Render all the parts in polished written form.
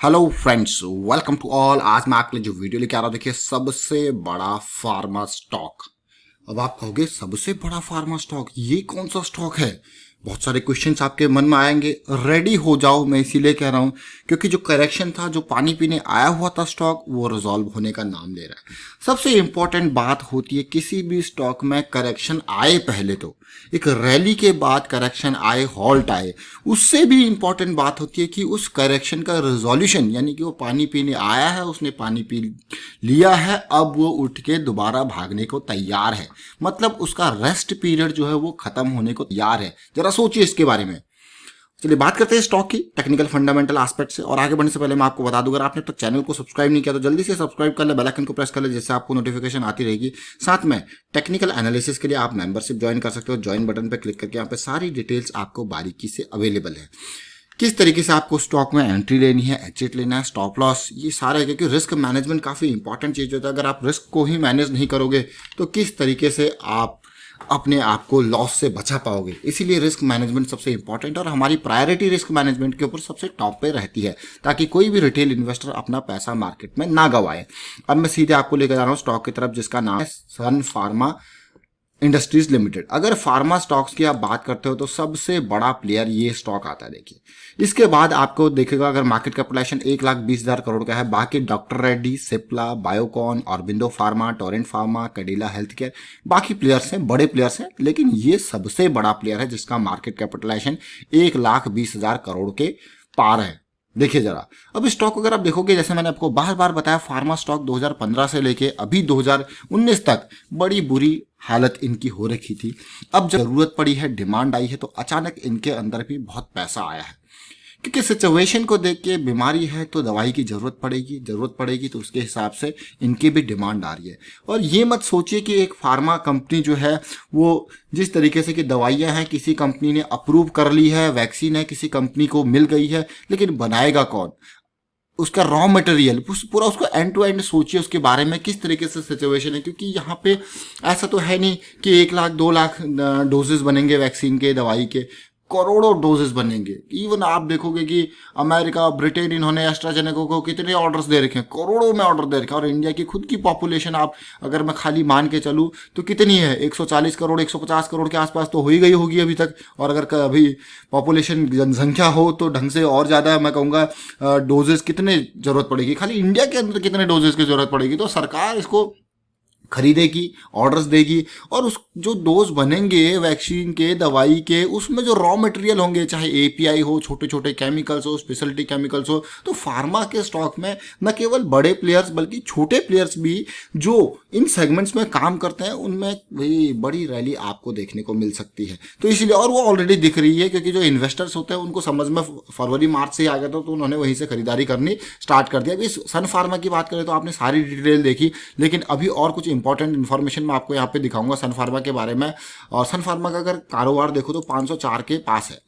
Hello friends, welcome to all. आज मैं आपके लिए जो वीडियो लेके आ रहा हूँ, देखिए, सबसे बड़ा फार्मा स्टॉक। अब आप कहोगे सबसे बड़ा फार्मा स्टॉक, ये कौन सा स्टॉक है? बहुत सारे क्वेश्चंस आपके मन में आएंगे। रेडी हो जाओ, मैं इसीलिए कह रहा हूँ क्योंकि जो करेक्शन था, जो पानी पीने आया हुआ था स्टॉक, वो रिजॉल्व होने का नाम ले रहा है। सबसे इंपॉर्टेंट बात होती है किसी भी स्टॉक में, करेक्शन आए पहले तो, एक रैली के बाद करेक्शन आए, हॉल्ट आए, उससे भी इंपॉर्टेंट बात होती है कि उस करेक्शन का रिजोल्यूशन, यानी कि वो पानी पीने आया है, उसने पानी पी लिया है, अब वो उठ के दोबारा भागने को तैयार है, मतलब उसका रेस्ट पीरियड जो है वो खत्म होने को तैयार है। जरा सोचिए इसके बारे में। चलिए बात करते हैं स्टॉक की टेक्निकल फंडामेंटल एस्पेक्ट से। और आगे बढ़ने से पहले मैं आपको बता दूं, अगर आपने अब तक चैनल को सब्सक्राइब नहीं किया तो जल्दी से सब्सक्राइब कर ले, बेल आइकन को प्रेस कर ले, जिससे आपको नोटिफिकेशन आती रहेगी। साथ में टेक्निकल एनालिसिस के लिए आप मेंबरशिप ज्वाइन कर सकते हो। ज्वाइन बटन पर क्लिक करके यहाँ पे सारी डिटेल्स आपको बारीकी से अवेलेबल है। किस तरीके से आपको स्टॉक में एंट्री लेनी है, एग्जिट लेना है, स्टॉप लॉस, ये सारा है। क्योंकि रिस्क मैनेजमेंट काफ़ी इंपॉर्टेंट चीज़ होता है। अगर आप रिस्क को ही मैनेज नहीं करोगे तो किस तरीके से आप अपने आप को लॉस से बचा पाओगे। इसीलिए रिस्क मैनेजमेंट सबसे इंपॉर्टेंट, और हमारी प्रायोरिटी रिस्क मैनेजमेंट के ऊपर सबसे टॉप पे रहती है, ताकि कोई भी रिटेल इन्वेस्टर अपना पैसा मार्केट में ना गवाए। अब मैं सीधे आपको लेकर जा रहा हूँ स्टॉक की तरफ, जिसका नाम है सन फार्मा इंडस्ट्रीज लिमिटेड। अगर फार्मा स्टॉक्स की आप बात करते हो तो सबसे बड़ा प्लेयर ये स्टॉक आता है। देखिए, इसके बाद आपको देखेगा, अगर मार्केट कैपिटलाइजेशन 1,20,000 करोड़ का है, बाकी doctor Reddy, Cipla, Biocon, Aurobindo pharma, Torrent pharma, Cadila health care, बाकी प्लेयर्स हैं, बड़े प्लेयर्स हैं, लेकिन ये सबसे बड़ा प्लेयर है जिसका मार्केट कैपिटलाइजेशन 1,20,000 करोड़ के पार है। देखिए जरा, अब स्टॉक को अगर आप देखोगे, जैसे मैंने आपको बार बार बताया, फार्मा स्टॉक 2015 से लेके अभी 2019 तक बड़ी बुरी हालत इनकी हो रखी थी। अब जब जरूरत पड़ी है, डिमांड आई है, तो अचानक इनके अंदर भी बहुत पैसा आया है। क्योंकि सिचुएशन को देख के, बीमारी है तो दवाई की जरूरत पड़ेगी तो उसके हिसाब से इनकी भी डिमांड आ रही है। और ये मत सोचिए कि एक फार्मा कंपनी जो है वो, जिस तरीके से कि दवाइयां हैं किसी कंपनी ने अप्रूव कर ली है, वैक्सीन है किसी कंपनी को मिल गई है, लेकिन बनाएगा कौन? उसका रॉ मटेरियल पूरा, उसको एंड टू एंड सोचिए उसके बारे में, किस तरीके से सिचुएशन है। क्योंकि यहाँ पे ऐसा तो है नहीं कि 1 लाख 2 लाख डोजेस बनेंगे वैक्सीन के, दवाई के, करोड़ों डोजेस बनेंगे। इवन आप देखोगे कि अमेरिका, ब्रिटेन, इन्होंने एस्ट्राजेनेका को कितने ऑर्डर्स दे रखे हैं, करोड़ों में ऑर्डर दे रखे हैं। और इंडिया की खुद की पॉपुलेशन, आप अगर मैं खाली मान के चलूँ तो कितनी है, 140 करोड़ 150 करोड़ के आसपास तो हो ही गई होगी अभी तक। और अगर अभी पॉपुलेशन, जनसंख्या हो तो ढंग से और ज़्यादा, मैं कहूँगा डोजेस कितने जरूरत पड़ेगी, खाली इंडिया के अंदर कितने डोजेस की जरूरत पड़ेगी। तो सरकार इसको खरीदेगी, ऑर्डर्स देगी, और उस जो डोज बनेंगे वैक्सीन के, दवाई के, उसमें जो रॉ मटेरियल होंगे, चाहे एपीआई हो, छोटे छोटे केमिकल्स हो, स्पेशलिटी केमिकल्स हो, तो फार्मा के स्टॉक में न केवल बड़े प्लेयर्स बल्कि छोटे प्लेयर्स भी जो इन सेगमेंट्स में काम करते हैं, उनमें भी बड़ी रैली आपको देखने को मिल सकती है। तो इसलिए, और वो ऑलरेडी दिख रही है, क्योंकि जो इन्वेस्टर्स होते हैं उनको समझ में फरवरी मार्च से ही आ गया था, तो उन्होंने वहीं से खरीदारी करनी स्टार्ट कर दिया। अभी सन फार्मा की बात करें तो आपने सारी डिटेल देखी, लेकिन अभी और कुछ इंपॉर्टेंट इन्फॉर्मेशन मैं आपको यहाँ पे दिखाऊंगा सन फार्मा के बारे में। और सन फार्मा का अगर कारोबार देखो तो 504 के पास है।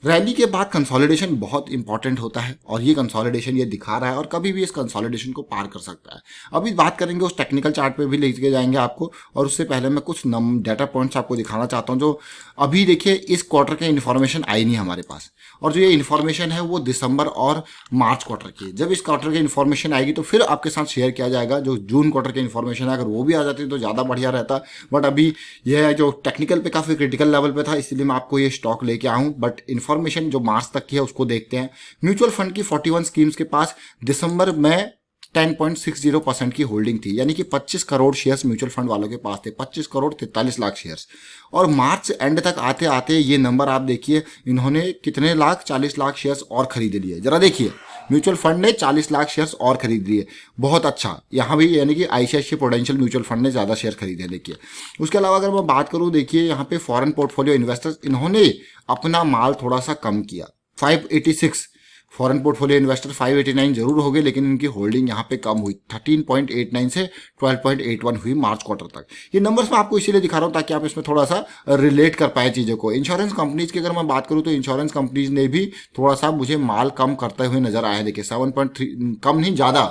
रैली के बाद कंसोलिडेशन बहुत इंपॉर्टेंट होता है, और ये कंसोलिडेशन ये दिखा रहा है, और कभी भी इस कंसोलिडेशन को पार कर सकता है। अभी बात करेंगे, उस टेक्निकल चार्ट पे भी लेके जाएंगे आपको, और उससे पहले मैं कुछ डाटा पॉइंट्स आपको दिखाना चाहता हूँ जो अभी, देखिए, इस क्वार्टर के इन्फॉर्मेशन आई नहीं हमारे पास, और जो ये इन्फॉर्मेशन है वो दिसंबर और मार्च क्वार्टर की है। जब इस क्वार्टर की इन्फॉर्मेशन आएगी तो फिर आपके साथ शेयर किया जाएगा। जो जून क्वार्टर की इन्फॉर्मेशन है, अगर वो भी आ जाती तो ज़्यादा बढ़िया रहता। बट अभी यह है जो टेक्निकल पे काफ़ी क्रिटिकल लेवल पे था, इसलिए मैं आपको ये स्टॉक लेके आऊँ। बट इन्फॉर्मेशन जो मार्च तक की है उसको देखते हैं। म्यूचुअल फंड की 41 स्कीम्स के पास दिसंबर में 10.60% की होल्डिंग थी, यानी कि 25 करोड़ शेयर्स म्यूचुअल फंड वालों के पास थे, 25 करोड़ 43 लाख शेयर्स। और मार्च एंड तक आते आते ये नंबर आप देखिए, इन्होंने कितने लाख, 40 लाख शेयर्स और खरीद लिए। जरा देखिए, म्यूचुअल फंड ने 40 लाख शेयर्स और खरीद लिए, बहुत अच्छा। यहाँ भी यानी कि आईसीआईसीआई प्रूडेंशियल म्यूचुअल फंड ने ज़्यादा शेयर खरीदे। देखिए, उसके अलावा अगर मैं बात करूँ, देखिए यहाँ पे फॉरेन पोर्टफोलियो इन्वेस्टर्स, इन्होंने अपना माल थोड़ा सा कम किया। 586 फॉरेन पोर्टफोलियो इन्वेस्टर 589 जरूर हो गए, लेकिन इनकी होल्डिंग यहाँ पे कम हुई, 13.89 से 12.81 हुई मार्च क्वार्टर तक। ये नंबर्स मैं आपको इसीलिए दिखा रहा हूँ ताकि आप इसमें थोड़ा सा रिलेट कर पाए चीज़ों को। इंश्योरेंस कंपनीज की अगर मैं बात करूँ तो इंश्योरेंस कंपनीज ने भी थोड़ा सा मुझे माल कम करते हुए नजर आया। देखिए 7.3, कम नहीं ज़्यादा,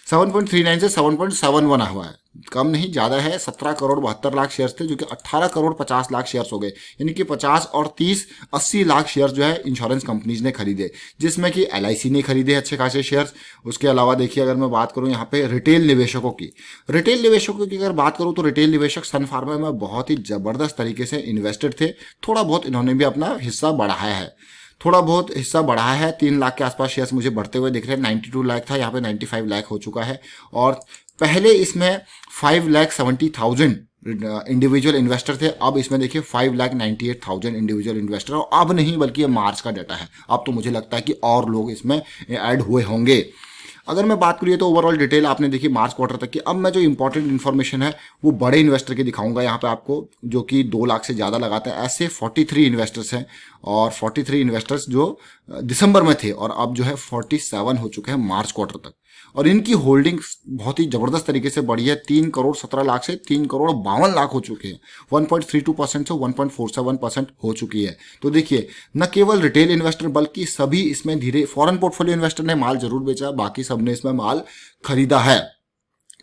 7.39 से 7.71 हुआ है, कम नहीं ज़्यादा है। 17 करोड़ 72 लाख शेयर्स थे जो कि 18 करोड़ 50 लाख शेयर्स हो गए, यानी कि 50 और 30 80 लाख शेयर्स जो है इंश्योरेंस कंपनीज ने खरीदे, जिसमें कि LIC ने खरीदे अच्छे खासे शेयर्स। उसके अलावा देखिए अगर मैं बात करूं यहाँ पे रिटेल निवेशकों की, रिटेल निवेशकों की अगर बात करूं तो रिटेल निवेशक सन फार्मा में बहुत ही जबरदस्त तरीके से इन्वेस्टेड थे। थोड़ा बहुत इन्होंने भी अपना हिस्सा बढ़ाया है, थोड़ा बहुत हिस्सा बढ़ाया है। 3 लाख के आसपास शेयर्स मुझे बढ़ते हुए दिख रहे हैं। 92 लाख था, यहाँ पे 95 लाख हो चुका है। और पहले इसमें 5,70,000 इंडिविजुअल इन्वेस्टर थे, अब इसमें देखिए 5,98,000 इंडिविजुअल इन्वेस्टर। और अब नहीं, बल्कि ये मार्च का डाटा है, अब तो मुझे लगता है कि और लोग इसमें ऐड हुए होंगे। अगर मैं बात करूँ तो ओवरऑल डिटेल आपने देखी मार्च क्वार्टर तक की। अब मैं जो इंपॉर्टेंट इन्फॉर्मेशन है वो बड़े इन्वेस्टर की दिखाऊंगा यहाँ पे आपको, जो कि 2 लाख से ज़्यादा लगाते हैं। ऐसे 43 इन्वेस्टर्स हैं, और 43 इन्वेस्टर्स जो दिसंबर में थे और अब जो है 47 हो चुके हैं मार्च क्वार्टर तक। और इनकी होल्डिंग्स बहुत ही जबरदस्त तरीके से बढ़ी है। 3 करोड़ 17 लाख से 3 करोड़ 52 लाख हो चुके हैं। 1.32% से 1.47% हो चुकी है। तो देखिए न केवल रिटेल इन्वेस्टर बल्कि सभी इसमें धीरे, फॉरेन पोर्टफोलियो इन्वेस्टर ने माल जरूर बेचा, बाकी सबने इसमें माल खरीदा है।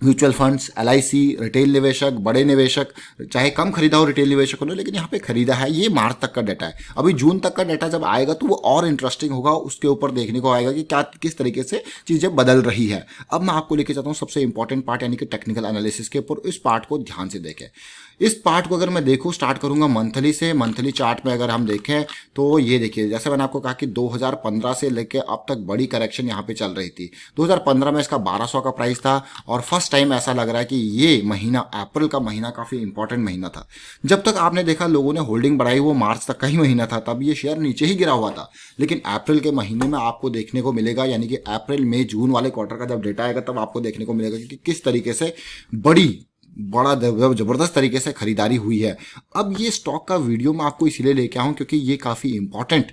म्यूचुअल फंड्स, LIC, रिटेल निवेशक, बड़े निवेशक, चाहे कम खरीदा हो रिटेल निवेशकों ने, लेकिन यहाँ पे खरीदा है। ये मार्च तक का डाटा है। अभी जून तक का डाटा जब आएगा तो वो और इंटरेस्टिंग होगा, उसके ऊपर देखने को आएगा कि क्या किस तरीके से चीजें बदल रही है। अब मैं आपको लेके जाता हूँ सबसे इंपॉर्टेंट पार्ट, यानी कि टेक्निकल एनालिसिस के ऊपर। इस पार्ट को ध्यान से देखें। इस पार्ट को अगर मैं देखूं, स्टार्ट करूंगा मंथली से। मंथली चार्ट में अगर हम देखें तो ये देखिए, जैसे मैंने आपको कहा कि 2015 से लेके अब तक बड़ी करेक्शन यहाँ पे चल रही थी। 2015 में इसका 1200 का प्राइस था, और फर्स्ट टाइम ऐसा लग रहा है कि ये महीना, अप्रैल का महीना, काफी इंपॉर्टेंट महीना था। जब तक आपने देखा लोगों ने होल्डिंग बढ़ाई, वो मार्च तक का ही महीना था, तब ये शेयर नीचे ही गिरा हुआ था। लेकिन अप्रैल के महीने में आपको देखने को मिलेगा, यानी कि अप्रैल मई जून वाले क्वार्टर का जब डेटा आएगा तब आपको देखने को मिलेगा कि किस तरीके से बड़ा जबरदस्त तरीके से खरीदारी हुई है। अब ये स्टॉक का वीडियो मैं आपको इसीलिए लेके आऊं क्योंकि ये काफी इंपॉर्टेंट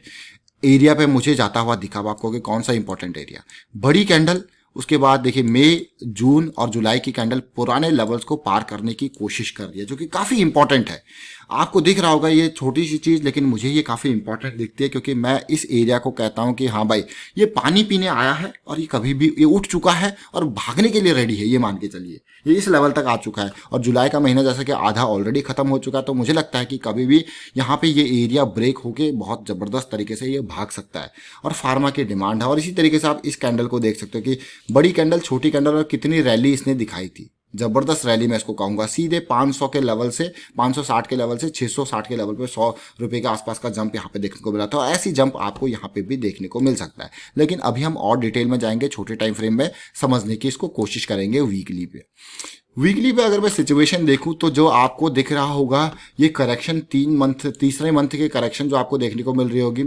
एरिया पे मुझे जाता हुआ दिखा। आपको कि कौन सा इंपॉर्टेंट एरिया, बड़ी कैंडल, उसके बाद देखिए मई, जून और जुलाई की कैंडल पुराने लेवल्स को पार करने की कोशिश कर रही है, जो कि काफी इंपॉर्टेंट है। आपको दिख रहा होगा ये छोटी सी चीज, लेकिन मुझे ये काफी इंपॉर्टेंट दिखती है, क्योंकि मैं इस एरिया को कहता हूं कि हाँ भाई, ये पानी पीने आया है और ये कभी भी ये उठ चुका है और भागने के लिए रेडी है। ये मान के चलिए ये इस लेवल तक आ चुका है, और जुलाई का महीना जैसा कि आधा ऑलरेडी खत्म हो चुका है। तो मुझे लगता है कि कभी भी यहाँ पे ये एरिया ब्रेक होके बहुत जबरदस्त तरीके से ये भाग सकता है, और फार्मा की डिमांड है। और इसी तरीके से आप इस कैंडल को देख सकते हो कि बड़ी कैंडल, छोटी कैंडल, और कितनी रैली इसने दिखाई थी। जबरदस्त रैली मैं इसको कहूंगा। सीधे 500 के लेवल से, 560 के लेवल से 660 के लेवल पे 100 रुपए के आसपास का जंप यहाँ पे देखने को मिला था। और ऐसी जंप आपको यहाँ पे भी देखने को मिल सकता है। लेकिन अभी हम और डिटेल में जाएंगे, छोटे टाइम फ्रेम में समझने की इसको कोशिश करेंगे। वीकली पे अगर मैं सिचुएशन देखूं तो जो आपको दिख रहा होगा ये करेक्शन, तीसरे मंथ के करेक्शन जो आपको देखने को मिल रही होगी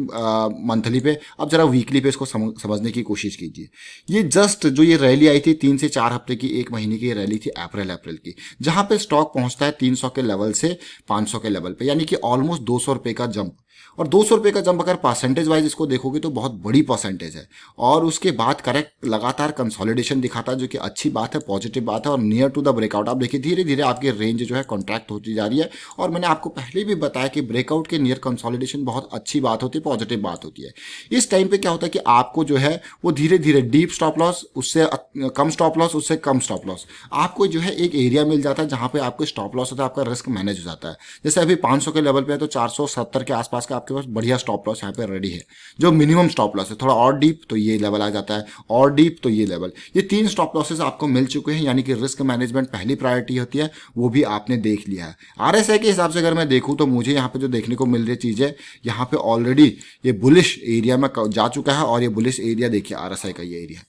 मंथली पे। अब जरा वीकली पे इसको समझने की कोशिश कीजिए। ये जस्ट जो ये रैली आई थी 3 से 4 हफ्ते की, 1 महीने की रैली थी अप्रैल की, जहां पे स्टॉक पहुंचता है 300 के लेवल से 500 के लेवल पे, यानी कि ऑलमोस्ट 200 रुपए का जंप। और 200 रुपए का जंप अगर परसेंटेज वाइज इसको देखोगे तो बहुत बड़ी परसेंटेज है। और उसके बाद करेक्ट लगातार कंसोलिडेशन दिखाता है, जो कि अच्छी बात है, पॉजिटिव बात है। और नियर टू द ब्रेकआउट आप देखिए धीरे धीरे आपकी रेंज जो है कॉन्ट्रैक्ट होती जा रही है। और मैंने आपको पहले भी बताया कि ब्रेकआउट के नियर कंसोलिडेशन बहुत अच्छी बात होती है, पॉजिटिव बात होती है। इस टाइम पे क्या होता है कि आपको जो है वो धीरे धीरे डीप स्टॉप लॉस, उससे कम स्टॉप लॉस, उससे कम स्टॉप लॉस, आपको जो है एक एरिया मिल जाता है जहां पे आपको स्टॉप लॉस होता है, आपका रिस्क मैनेज हो जाता है। जैसे अभी 500 के लेवल पे है तो 470 के आसपास का आपके पास बढ़िया स्टॉप लॉस यहाँ पे रेडी है, जो मिनिमम स्टॉप लॉस है। थोड़ा और डीप तो ये लेवल आ जाता है, और डीप तो ये लेवल। ये 3 स्टॉप लॉसेस आपको मिल चुके हैं, यानी कि रिस्क मैनेजमेंट पहली प्रायोरिटी होती है, वो भी आपने देख लिया है। RSI के हिसाब से अगर मैं देखूं तो मुझे यहाँ पे जो देखने को मिल रही चीजें, यहाँ पे ऑलरेडी ये बुलिश एरिया में जा चुका है। और ये बुलिश एरिया देखिए RSI का ये एरिया,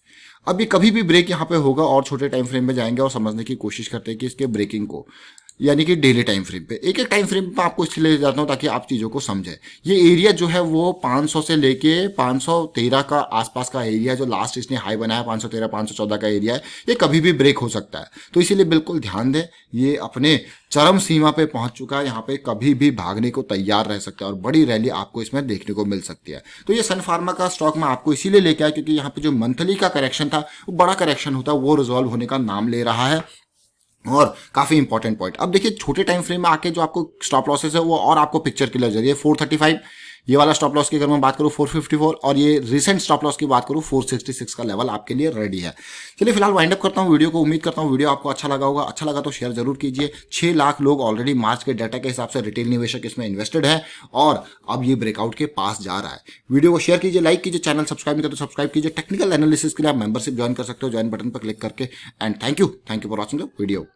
अब ये कभी भी ब्रेक यहाँ पे होगा। और छोटे टाइम फ्रेम में जाएंगे और समझने की कोशिश करते हैं कि इसके ब्रेकिंग को, यानी कि डेली टाइम फ्रेम पे, एक एक टाइम फ्रेम पे आपको इसलिए ले जाता हूं ताकि आप चीजों को समझें। ये एरिया जो है वो 500 से लेके 513 का आसपास का एरिया, जो लास्ट इसने हाई बनाया 513 514 का एरिया है, ये कभी भी ब्रेक हो सकता है। तो इसीलिए बिल्कुल ध्यान दें, ये अपने चरम सीमा पे पहुंच चुका है, यहाँ पे कभी भी भागने को तैयार रह सकता है, और बड़ी रैली आपको इसमें देखने को मिल सकती है। तो ये सन फार्मा का स्टॉक मैं आपको इसीलिए लेके आया क्योंकि यहाँ पे जो मंथली का करेक्शन था, वो बड़ा करेक्शन होता है, वो रिजॉल्व होने का नाम ले रहा है। और काफी इंपॉर्टेंट पॉइंट, अब देखिए छोटे टाइम फ्रेम में आके जो आपको स्टॉप लॉसेस है वो और आपको पिक्चर क्लियर हो जाती है। 435 ये वाला स्टॉप लॉस की अगर मैं बात करूँ 454 और ये रिसेंट स्टॉप लॉस की बात करूँ 466 का लेवल आपके लिए रेडी है। चलिए फिलहाल वाइंड अप करता हूँ वीडियो को। उम्मीद करता हूँ वीडियो आपको अच्छा लगा होगा। अच्छा लगा तो शेयर जरूर कीजिए। 6 लाख लोग ऑलरेडी मार्च के डाटा के हिसाब से रिटेल निवेशक इसमें इन्वेस्टेड है और अब ये ब्रेकआउट के पास जा रहा है। वीडियो को शेयर कीजिए, लाइक कीजिए, चैनल सब्सक्राइब नहीं करते तो सब्सक्राइब कीजिए। टेक्निकल एनालिसिस के लिए आप मेंबरशिप ज्वाइन कर सकते हो, ज्वाइन बटन पर क्लिक करके। And thank you for watching the video.